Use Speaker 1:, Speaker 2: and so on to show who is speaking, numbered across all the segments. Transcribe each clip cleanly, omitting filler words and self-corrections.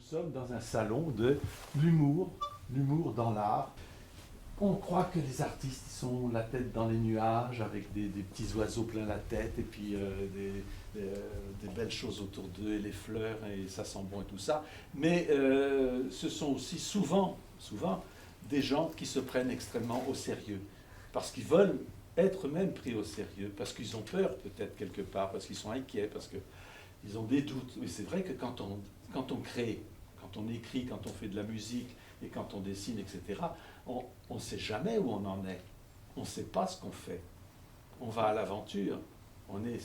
Speaker 1: sommes dans un salon de l'humour, l'humour dans l'art. On croit que les artistes sont la tête dans les nuages avec des petits oiseaux plein la tête et puis des belles choses autour d'eux et les fleurs et ça sent bon et tout ça. Mais ce sont aussi souvent des gens qui se prennent extrêmement au sérieux parce qu'ils veulent être eux-mêmes pris au sérieux, parce qu'ils ont peur peut-être quelque part, parce qu'ils sont inquiets, parce qu'ils ont des doutes. Mais c'est vrai que quand on crée, quand on écrit, quand on fait de la musique et quand on dessine, etc., on ne sait jamais où on en est. On ne sait pas ce qu'on fait. On va à l'aventure. On est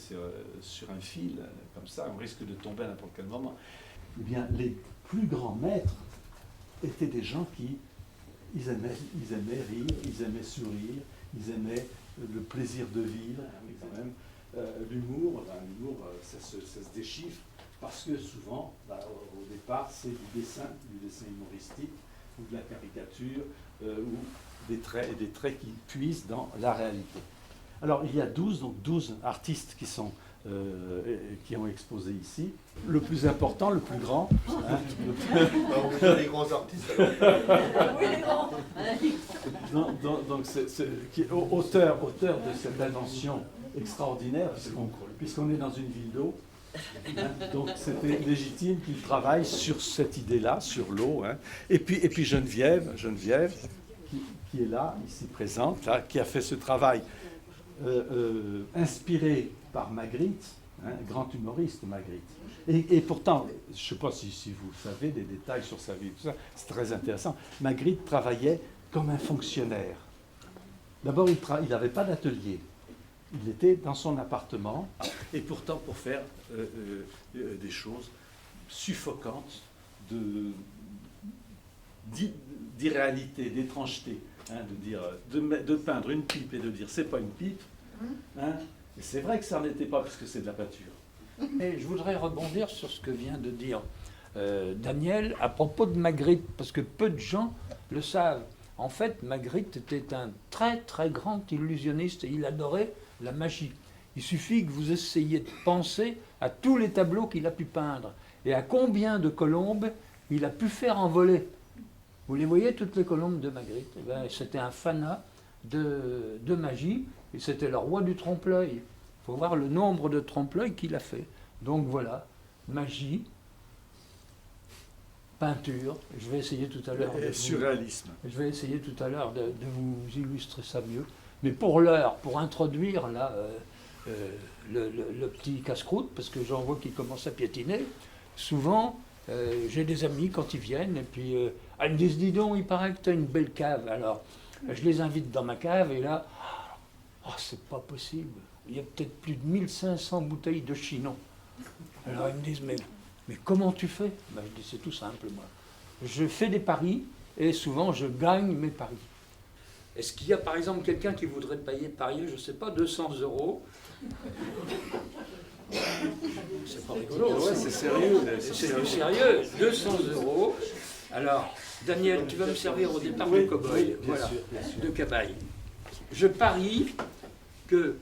Speaker 1: sur un fil, comme ça, on risque de tomber à n'importe quel moment. Eh bien, les plus grands maîtres étaient des gens qui ils aimaient rire, ils aimaient sourire, ils aimaient le plaisir de vivre, quand même. L'humour, ça se déchiffre, parce que souvent, au départ, c'est du dessin humoristique, ou de la caricature, ou des traits qui puisent dans la réalité. Alors, il y a 12 artistes qui ont exposé ici. Le plus important, le plus grand. Hein,
Speaker 2: vous avez les grands artistes alors.
Speaker 3: Oui, les grands.
Speaker 1: Donc, qui est auteur de cette invention extraordinaire, puisqu'on est dans une ville d'eau. Hein, donc c'était légitime qu'il travaille sur cette idée-là, sur l'eau. Hein. Et puis Geneviève qui est là, ici présente, là, qui a fait ce travail inspiré par Magritte, hein, grand humoriste Magritte. Et pourtant, je ne sais pas si vous savez des détails sur sa vie, tout ça, c'est très intéressant. Magritte travaillait comme un fonctionnaire. D'abord, il n'avait pas d'atelier. Il était dans son appartement, et pourtant pour faire des choses suffocantes, d'irréalité, d'étrangeté, hein, de peindre une pipe et de dire c'est pas une pipe, hein, et c'est vrai que ça n'en était pas parce que c'est de la peinture.
Speaker 4: Et je voudrais rebondir sur ce que vient de dire Daniel à propos de Magritte, parce que peu de gens le savent. En fait, Magritte était un très très grand illusionniste et il adorait la magie. Il suffit que vous essayiez de penser à tous les tableaux qu'il a pu peindre et à combien de colombes il a pu faire envoler. Vous les voyez, toutes les colombes de Magritte. Eh bien, c'était un fanat de magie et c'était le roi du trompe-l'œil. Il faut voir le nombre de trompe-l'œil qu'il a fait. Donc voilà, magie, peinture. Je vais essayer tout à l'heure.
Speaker 1: Surréalisme.
Speaker 4: Je vais essayer tout à l'heure de vous illustrer ça mieux. Mais pour l'heure, pour introduire là, le petit casse-croûte, parce que j'en vois qui commence à piétiner, souvent, j'ai des amis quand ils viennent, et puis ils me disent, dis donc, il paraît que tu as une belle cave. Alors, je les invite dans ma cave, et là, c'est pas possible. Il y a peut-être plus de 1500 bouteilles de Chinon. Alors ils me disent, mais comment tu fais? Ben, je dis, c'est tout simple, moi. Je fais des paris, et souvent, je gagne mes paris. Est-ce qu'il y a par exemple quelqu'un qui voudrait parier, je ne sais pas, 200 €? C'est pas rigolo.
Speaker 1: Ouais, c'est sérieux.
Speaker 4: C'est du sérieux, 200 €. Alors, Daniel, tu vas me servir au départ de cow-boy, voilà, de cabaye. Je parie que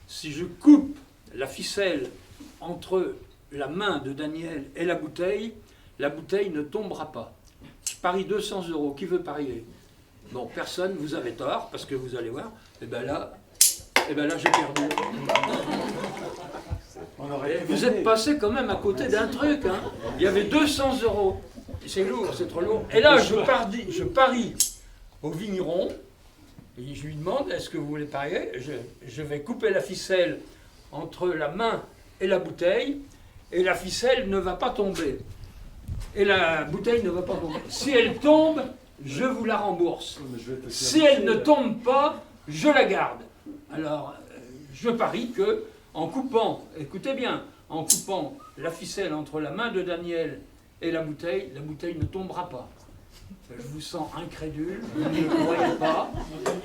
Speaker 4: si je coupe la ficelle entre la main de Daniel et la bouteille ne tombera pas. Je parie 200 €. Qui veut parier? Bon, personne, vous avez tort, parce que vous allez voir, et bien là j'ai perdu. Vous êtes passé quand même à côté d'un truc, hein. Il y avait 200 €. C'est lourd, c'est trop lourd. Et là, je parie au vigneron, et je lui demande, est-ce que vous voulez parier? Je vais couper la ficelle entre la main et la bouteille, et la ficelle ne va pas tomber. Et la bouteille ne va pas tomber. Si elle tombe, je vous la rembourse. Si elle ne tombe pas, je la garde. Alors, je parie que, en coupant, écoutez bien, en coupant la ficelle entre la main de Daniel et la bouteille ne tombera pas. Je vous sens incrédule, vous ne le croyez pas.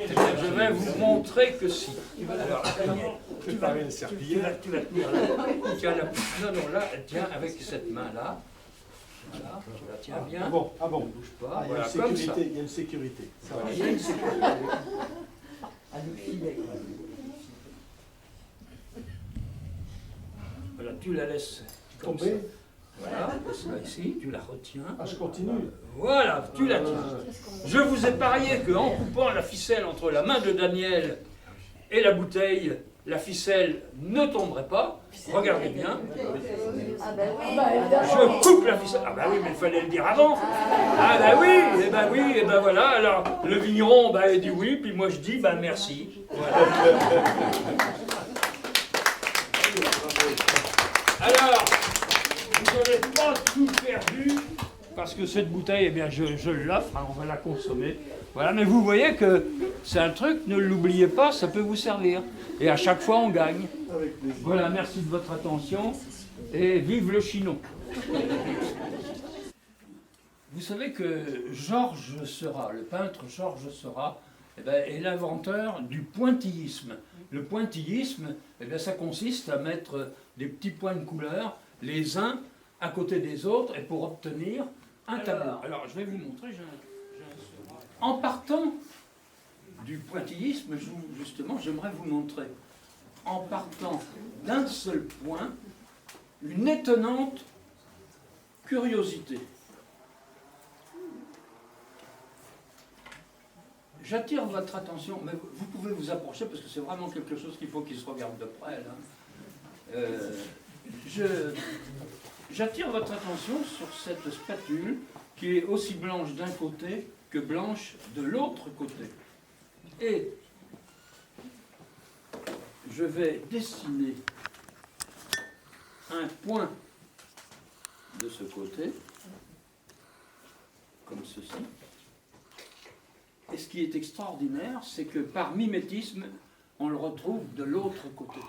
Speaker 4: Je vais vous montrer que si. Alors, Daniel, tu vas tenir là. Non, là, tiens, avec cette main-là. Voilà, tu la tiens bien.
Speaker 1: Ah bon.
Speaker 4: Ne bouge pas.
Speaker 1: Ah,
Speaker 4: Voilà, comme ça.
Speaker 1: il y a une sécurité.
Speaker 4: Voilà, il y a une sécurité. À le filet. Voilà, tu la laisses comme
Speaker 1: tomber.
Speaker 4: Voilà, c'est ici, tu la retiens.
Speaker 1: Ah, je continue.
Speaker 4: Voilà, tu la tiens. Je vous ai parié qu'en coupant la ficelle entre la main de Daniel et la bouteille, la ficelle ne tomberait pas. Regardez bien. Je coupe la ficelle. Ah bah oui, mais il fallait le dire avant. Ah bah oui, et ben voilà. Alors, le vigneron, bah, il dit oui, puis moi je dis, bah merci. Voilà. Alors, vous n'avez pas tout perdu, parce que cette bouteille, eh bien, je l'offre, hein, on va la consommer. Voilà, mais vous voyez que c'est un truc, ne l'oubliez pas, ça peut vous servir. Et à chaque fois, on gagne. Voilà, merci de votre attention, et vive le Chinon. Vous savez que Georges Seurat, le peintre Georges Seurat, eh bien, est l'inventeur du pointillisme. Le pointillisme, eh bien, ça consiste à mettre des petits points de couleur, les uns à côté des autres, et pour obtenir un tableau. Alors, je vais vous montrer. En partant du pointillisme, justement, j'aimerais vous montrer, en partant d'un seul point, une étonnante curiosité. J'attire votre attention, mais vous pouvez vous approcher parce que c'est vraiment quelque chose qu'il faut qu'il se regarde de près. Là. J'attire votre attention sur cette spatule qui est aussi blanche d'un côté que blanche de l'autre côté. Et je vais dessiner un point de ce côté, comme ceci. Et ce qui est extraordinaire, c'est que par mimétisme, on le retrouve de l'autre côté.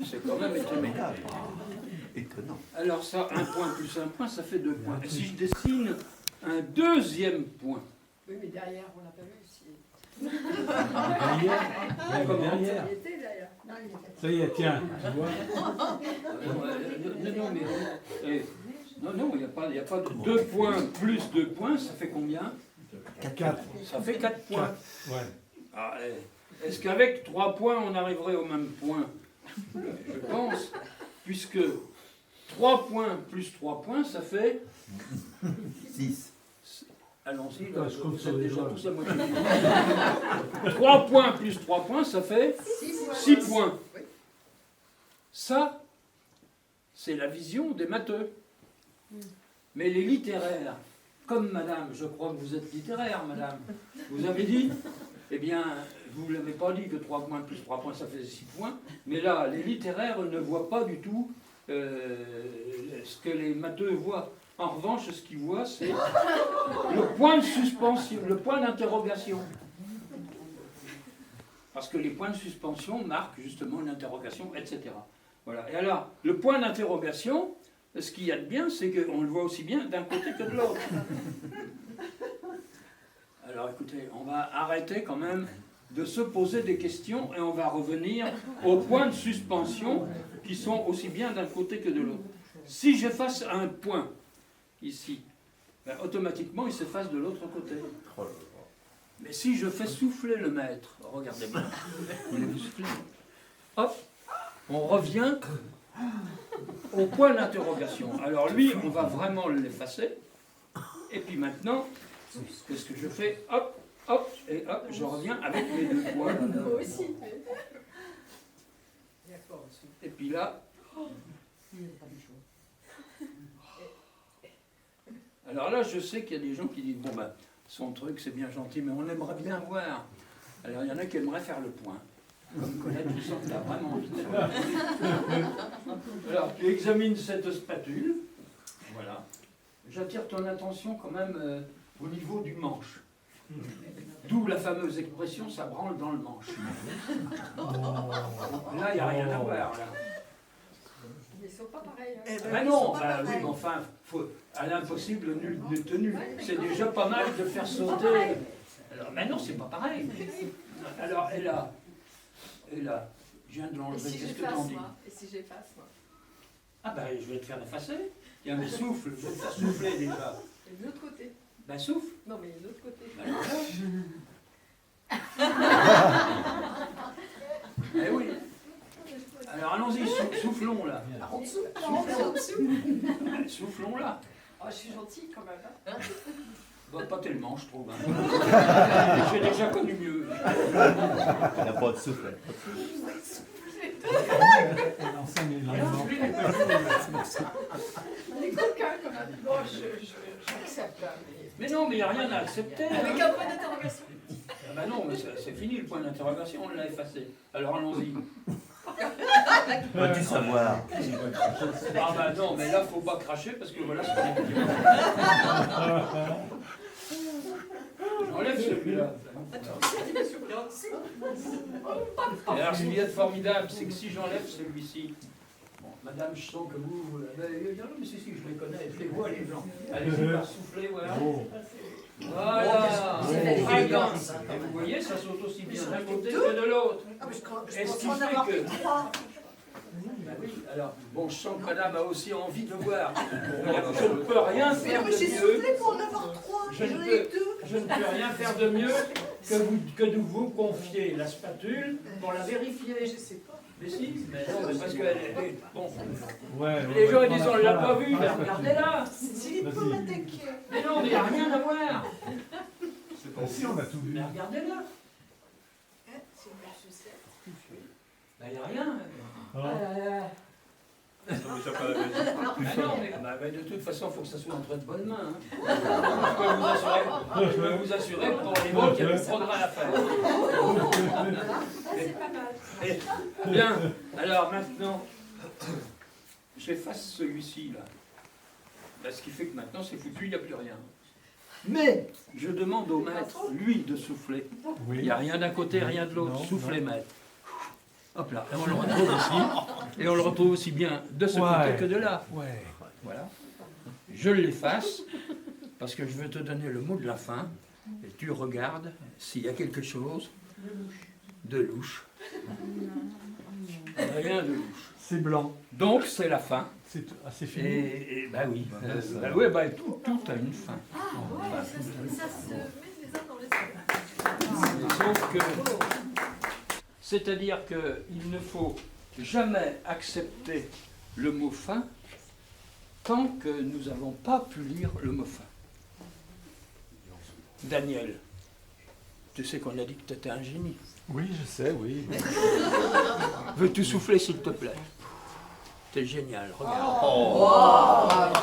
Speaker 4: C'est quand même étonnant. Alors ça, un point plus un point, ça fait 2 points. Et si je dessine un deuxième point.
Speaker 3: Oui, mais derrière, on l'a pas vu aussi.
Speaker 1: Derrière.
Speaker 3: Il était derrière. Non, il était.
Speaker 1: Ça y est, tiens, tu vois.
Speaker 4: Non, il n'y a pas de 2 points plus 2 points, ça fait combien?
Speaker 1: 4.
Speaker 4: Ça fait 4 points.
Speaker 1: Ouais.
Speaker 4: Ah, est-ce qu'avec 3 points, on arriverait au même point? Je pense, puisque 3 points plus 3 points, ça fait
Speaker 2: 6.
Speaker 4: Allons-y,
Speaker 1: Je compte sur les
Speaker 4: déjà
Speaker 1: doigts.
Speaker 4: tous à moitié. 3 points plus 3 points, ça fait 6 points. Ça, c'est la vision des matheux. Mais les littéraires, comme madame, je crois que vous êtes littéraire, madame, vous avez dit, eh bien, vous ne l'avez pas dit que 3 points plus 3 points, ça fait 6 points, mais là, les littéraires ne voient pas du tout ce que les matheux voient. En revanche, ce qu'ils voient, c'est le point de suspension, le point d'interrogation. Parce que les points de suspension marquent justement une interrogation, etc. Voilà. Et alors, le point d'interrogation, ce qu'il y a de bien, c'est qu'on le voit aussi bien d'un côté que de l'autre. Alors écoutez, on va arrêter quand même de se poser des questions et on va revenir aux points de suspension qui sont aussi bien d'un côté que de l'autre. Si j'efface un point ici, ben, automatiquement il s'efface de l'autre côté. Mais si je fais souffler le maître, regardez-moi, voulez-vous souffler? Hop, on revient au point d'interrogation. Alors lui, on va vraiment l'effacer. Et puis maintenant, qu'est-ce que je fais? Hop, hop, et hop, je reviens avec les 2 points.
Speaker 3: Moi aussi.
Speaker 4: Et puis là, alors là, je sais qu'il y a des gens qui disent, bon ben, son truc c'est bien gentil, mais on aimerait bien voir. Alors il y en a qui aimeraient faire le point. Comme Colette, vous sentez là vraiment envie de faire. Alors, tu examines cette spatule. Voilà. J'attire ton attention quand même au niveau du manche. D'où la fameuse expression, ça branle dans le manche. Là, il n'y a rien à voir. Là.
Speaker 3: Ils ne sont pas pareils. Hein.
Speaker 4: Ben non, ben, oui, mais enfin, à l'impossible, nul n'est tenu. C'est déjà pas mal de faire sauter. Alors, mais non, c'est pas pareil. Alors, et là, je viens de
Speaker 3: Et
Speaker 4: l'enlever.
Speaker 3: si
Speaker 4: Qu'est-ce que t'en
Speaker 3: j'efface,
Speaker 4: dis?
Speaker 3: moi? Et si j'efface, moi?
Speaker 4: Ah ben, je vais te faire effacer. Tiens, mais souffle, je vais te faire souffler déjà.
Speaker 3: Et de l'autre côté?
Speaker 4: Ben, souffle.
Speaker 3: Non, mais de l'autre côté.
Speaker 4: Ben, voilà. Eh oui. Alors allons-y, soufflons là.
Speaker 3: En dessous, en dessous.
Speaker 4: Soufflons là.
Speaker 3: Oh, je suis gentille quand même. Hein.
Speaker 4: Bah, pas tellement, je trouve. Hein. J'ai déjà connu mieux.
Speaker 2: Il n'y a pas de souffle.
Speaker 3: Les coquins quand même. Bon, j'accepte. Hein,
Speaker 4: Mais non, mais il n'y a rien à accepter. Hein.
Speaker 3: avec un point d'interrogation.
Speaker 4: Ah bah non, mais c'est fini le point d'interrogation, on l'a effacé. Alors allons-y.
Speaker 2: Peux-tu savoir?
Speaker 4: Ah bah non, mais là, faut pas cracher parce que voilà, c'est bien. J'enlève celui-là. Et alors, ce qu'il y a de formidable, c'est que si j'enlève celui-ci, bon, madame, je sens que vous. Non, mais si, je les connais, je les vois, les gens. Allez-y, par souffler, voilà. Voilà. Fragance. Et vous voyez, ça saute aussi bien d'un côté que de l'autre. Est-ce qu'il fait que. Ben oui, alors, bon, je sens que madame a aussi envie de voir. Je ne peux rien faire de mieux. Je ne peux rien faire de mieux que de vous confier la spatule pour la vérifier. Je sais pas. Mais si, mais non, mais parce que bon. Les gens ils disent on ne l'a pas vu, mais regardez-la. Mais non, mais il n'y a rien à voir.
Speaker 1: Si, on a tout vu.
Speaker 4: Mais regardez-la. Ben, il n'y a rien. Ah non, mais de toute façon, il faut que ça soit entre de bonnes mains. Hein. Je peux vous assurer pour les mots qu'elle vous prendra l'affaire.
Speaker 3: C'est pas mal.
Speaker 4: Bien, alors maintenant, j'efface celui-ci là. Ben, ce qui fait que maintenant c'est foutu, il n'y a plus rien. Mais je demande au maître, lui, de souffler. Il n'y a rien d'un côté, rien de l'autre. Soufflez, maître. Hop là, et on le retrouve aussi. Et on le retrouve aussi bien de ce côté que de là. Voilà. Je l'efface parce que je veux te donner le mot de la fin. Et tu regardes s'il y a quelque chose de louche. Rien de louche.
Speaker 1: C'est blanc.
Speaker 4: Donc c'est la fin.
Speaker 1: C'est fini.
Speaker 4: Et bah oui. Tout a une fin.
Speaker 3: Ah ouais, ça se met les uns dans les autres.
Speaker 4: Sauf que. C'est-à-dire qu'il ne faut jamais accepter le mot fin tant que nous n'avons pas pu lire le mot fin. Daniel, tu sais qu'on a dit que tu étais un génie.
Speaker 1: Oui, je sais, oui.
Speaker 4: Veux-tu souffler, s'il te plaît? C'est génial, regarde.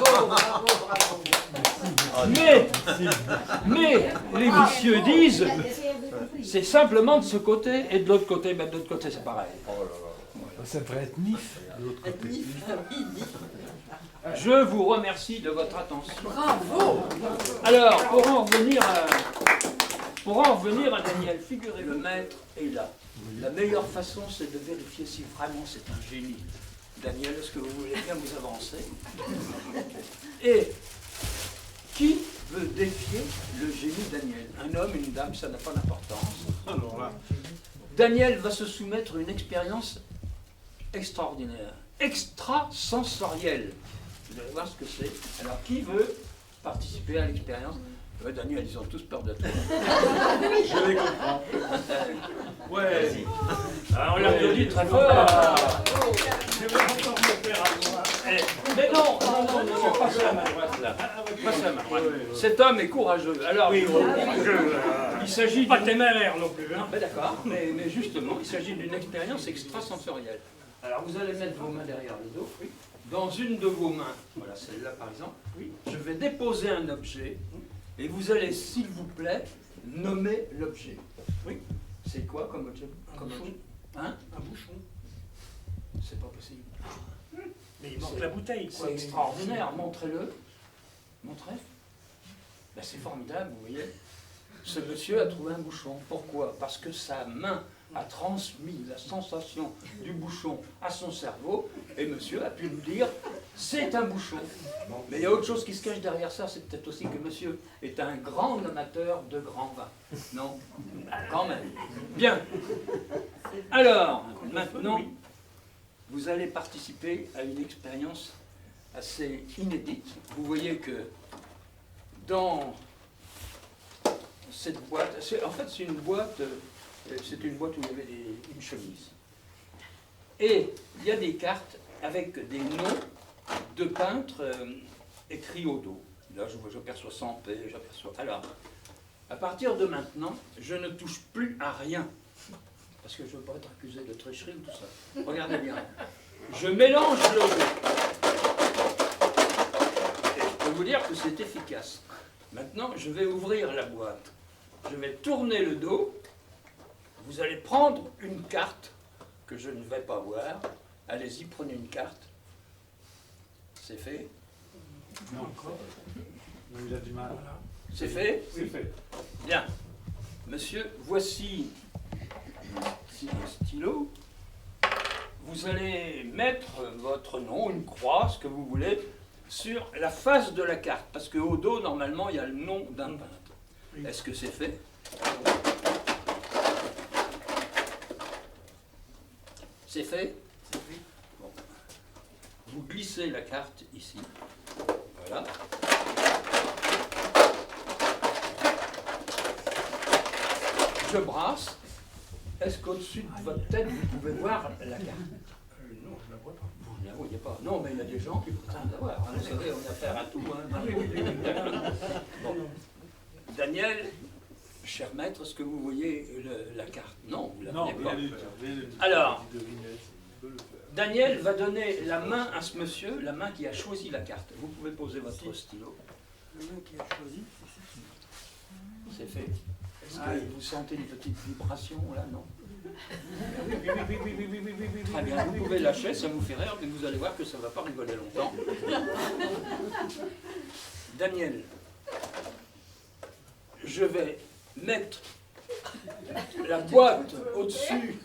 Speaker 4: Mais les vicieux disent, c'est simplement de ce côté, et de l'autre côté, ben de l'autre côté c'est pareil.
Speaker 1: Ça devrait être nif, de l'autre côté.
Speaker 4: Je vous remercie de votre attention. Bravo. Alors, pour en revenir à Daniel, figurez le maître est là. La meilleure façon, c'est de vérifier si vraiment c'est un génie. Daniel, est-ce que vous voulez bien vous avancer? Et qui veut défier le génie Daniel? Un homme, une dame, ça n'a pas d'importance. Alors là, Daniel va se soumettre à une expérience extraordinaire, extrasensorielle. Vous allez voir ce que c'est. Alors, qui veut participer à l'expérience? Daniel, ils ont tous peur de toi.
Speaker 5: Je les comprends.
Speaker 4: Ouais. Alors, on l'applaudit très fort.
Speaker 5: Je vais encore me faire avoir.
Speaker 4: Mais non, passez à ma droite là. Passez à ma droite. Cet homme est courageux. Alors, il s'agit
Speaker 5: Pas téméraire non plus. Hein.
Speaker 4: Ben d'accord, mais justement, il s'agit d'une expérience extrasensorielle. Alors, vous allez mettre vos mains derrière le dos. Oui. Dans une de vos mains, voilà celle-là par exemple, oui, je vais déposer un objet et vous allez, s'il vous plaît, nommer l'objet. Oui. C'est quoi comme objet?
Speaker 5: Un bouchon.
Speaker 4: Hein?
Speaker 5: Un bouchon.
Speaker 4: C'est pas possible.
Speaker 5: Mais il manque la bouteille.
Speaker 4: C'est extraordinaire, montrez-le. Montrez. Ben, c'est formidable, vous voyez. Ce monsieur a trouvé un bouchon. Pourquoi? Parce que sa main a transmis la sensation du bouchon à son cerveau, et monsieur a pu nous dire, c'est un bouchon. Mais il y a autre chose qui se cache derrière ça, c'est peut-être aussi que monsieur est un grand amateur de grand vin. Non? Quand même. Bien. Alors, maintenant, vous allez participer à une expérience assez inédite. Vous voyez que dans cette boîte, en fait c'est une boîte où il y avait une chemise. Et il y a des cartes avec des noms de peintres écrits au dos. Là, j'aperçois Sampé, j'aperçois... Alors, à partir de maintenant, je ne touche plus à rien. Parce que je ne veux pas être accusé de tricherie ou tout ça. Regardez bien. Je mélange le dos. Et je peux vous dire que c'est efficace. Maintenant, je vais ouvrir la boîte. Je vais tourner le dos. Vous allez prendre une carte que je ne vais pas voir. Allez-y, prenez une carte. C'est fait.
Speaker 1: Non, il a du mal.
Speaker 4: C'est fait?
Speaker 1: C'est fait.
Speaker 4: Bien. Monsieur, voici un stylo. Vous allez mettre votre nom, une croix, ce que vous voulez, sur la face de la carte. Parce qu'au dos, normalement, il y a le nom d'un peintre. Est-ce que c'est fait? C'est fait? Bon. Vous glissez la carte ici. Voilà. Je brasse. Est-ce qu'au-dessus de votre tête, vous pouvez voir la carte?
Speaker 5: Non, je ne la vois pas.
Speaker 4: Vous ne la voyez pas. Non, mais il y a des gens qui prétendent l'avoir. Vous savez, on a affaire à tout. Bon. Daniel, cher maître, est-ce que vous voyez la carte? Non, vous ne la
Speaker 1: Non,
Speaker 4: voyez pas.
Speaker 1: rien du tout.
Speaker 4: Alors, Daniel va donner la main à ce monsieur, la main qui a choisi la carte. Vous pouvez poser votre stylo.
Speaker 5: Le mec qui a choisi,
Speaker 4: C'est fait. Est-ce que vous sentez une petite vibration là? Non?
Speaker 5: oui.
Speaker 4: Très bien, vous pouvez lâcher, ça vous fait rire, mais vous allez voir que ça ne va pas rigoler longtemps. Daniel, je vais mettre la boîte au-dessus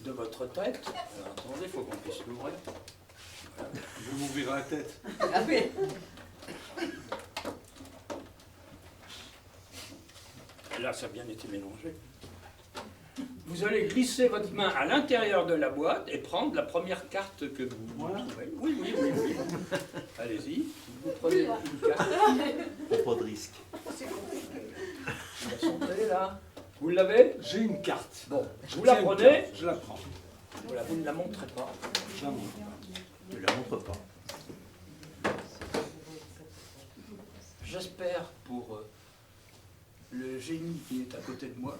Speaker 4: de votre tête. Alors, attendez, il faut qu'on puisse l'ouvrir. Voilà.
Speaker 1: Vous m'ouvrirez la tête.
Speaker 3: Ah oui.
Speaker 4: Là, ça a bien été mélangé. Vous allez glisser votre main à l'intérieur de la boîte et prendre la première carte que vous trouvez. Oui. Allez-y, vous prenez une carte.
Speaker 2: Pas de risque.
Speaker 4: La santé, là. Vous l'avez?
Speaker 1: J'ai une carte.
Speaker 4: Bon, vous
Speaker 1: Tiens
Speaker 4: la
Speaker 1: une
Speaker 4: prenez.
Speaker 1: carte, je la prends.
Speaker 4: Voilà, vous ne la montrez pas.
Speaker 1: Je la montre.
Speaker 2: Ne la montre pas.
Speaker 4: J'espère pour le génie qui est à côté de moi.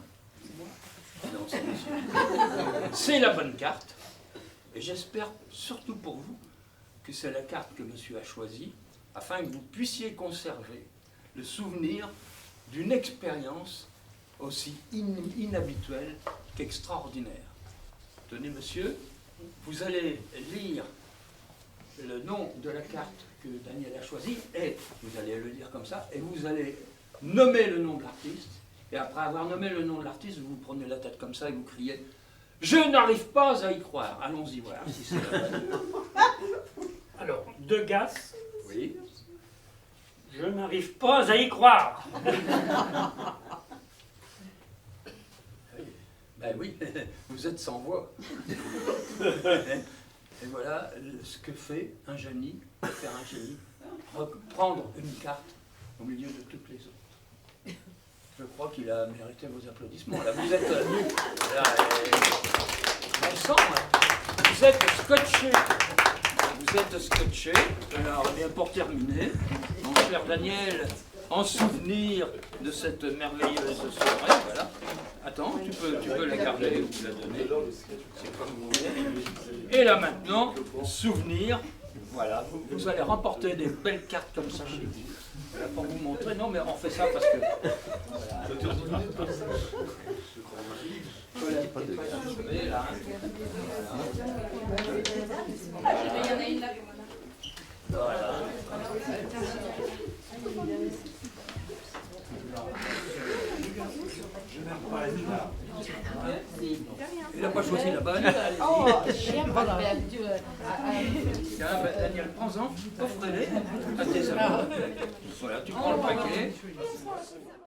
Speaker 4: Non, c'est monsieur. C'est la bonne carte. Et j'espère surtout pour vous que c'est la carte que monsieur a choisie afin que vous puissiez conserver le souvenir d'une expérience aussi inhabituelle qu'extraordinaire. Tenez, monsieur, vous allez lire le nom de la carte que Daniel a choisie et vous allez le lire comme ça et vous allez nommer le nom de l'artiste. Et après avoir nommé le nom de l'artiste, vous prenez la tête comme ça et vous criez « Je n'arrive pas à y croire ». Allons-y voir si c'est la bonne.
Speaker 5: Alors, Degas,
Speaker 4: Oui.
Speaker 5: je n'arrive pas à y croire.
Speaker 4: Ben oui, vous êtes sans voix. Et voilà ce que fait un génie, faire un génie, prendre une carte au milieu de toutes les autres. Je crois qu'il a mérité vos applaudissements. Là, vous êtes là, on sent, vous êtes scotché. Vous êtes scotché. Alors, bien pour terminer, mon cher Daniel, en souvenir de cette merveilleuse soirée, voilà. Attends, tu peux la garder ou la donner. C'est comme vous voulez. Et là maintenant, souvenir. Voilà, vous allez remporter des belles cartes comme ça chez vous. Voilà, pour vous montrer. Non, mais on fait ça parce que. Voilà. Voilà, pas achevé, là.
Speaker 3: Il y en a une là.
Speaker 4: Voilà. Il n'a pas choisi la bonne.
Speaker 3: Oh, j'aime pas.
Speaker 4: Tiens, ben, Daniel, prends-en, offre-les à tes amis. Voilà, tu prends le paquet.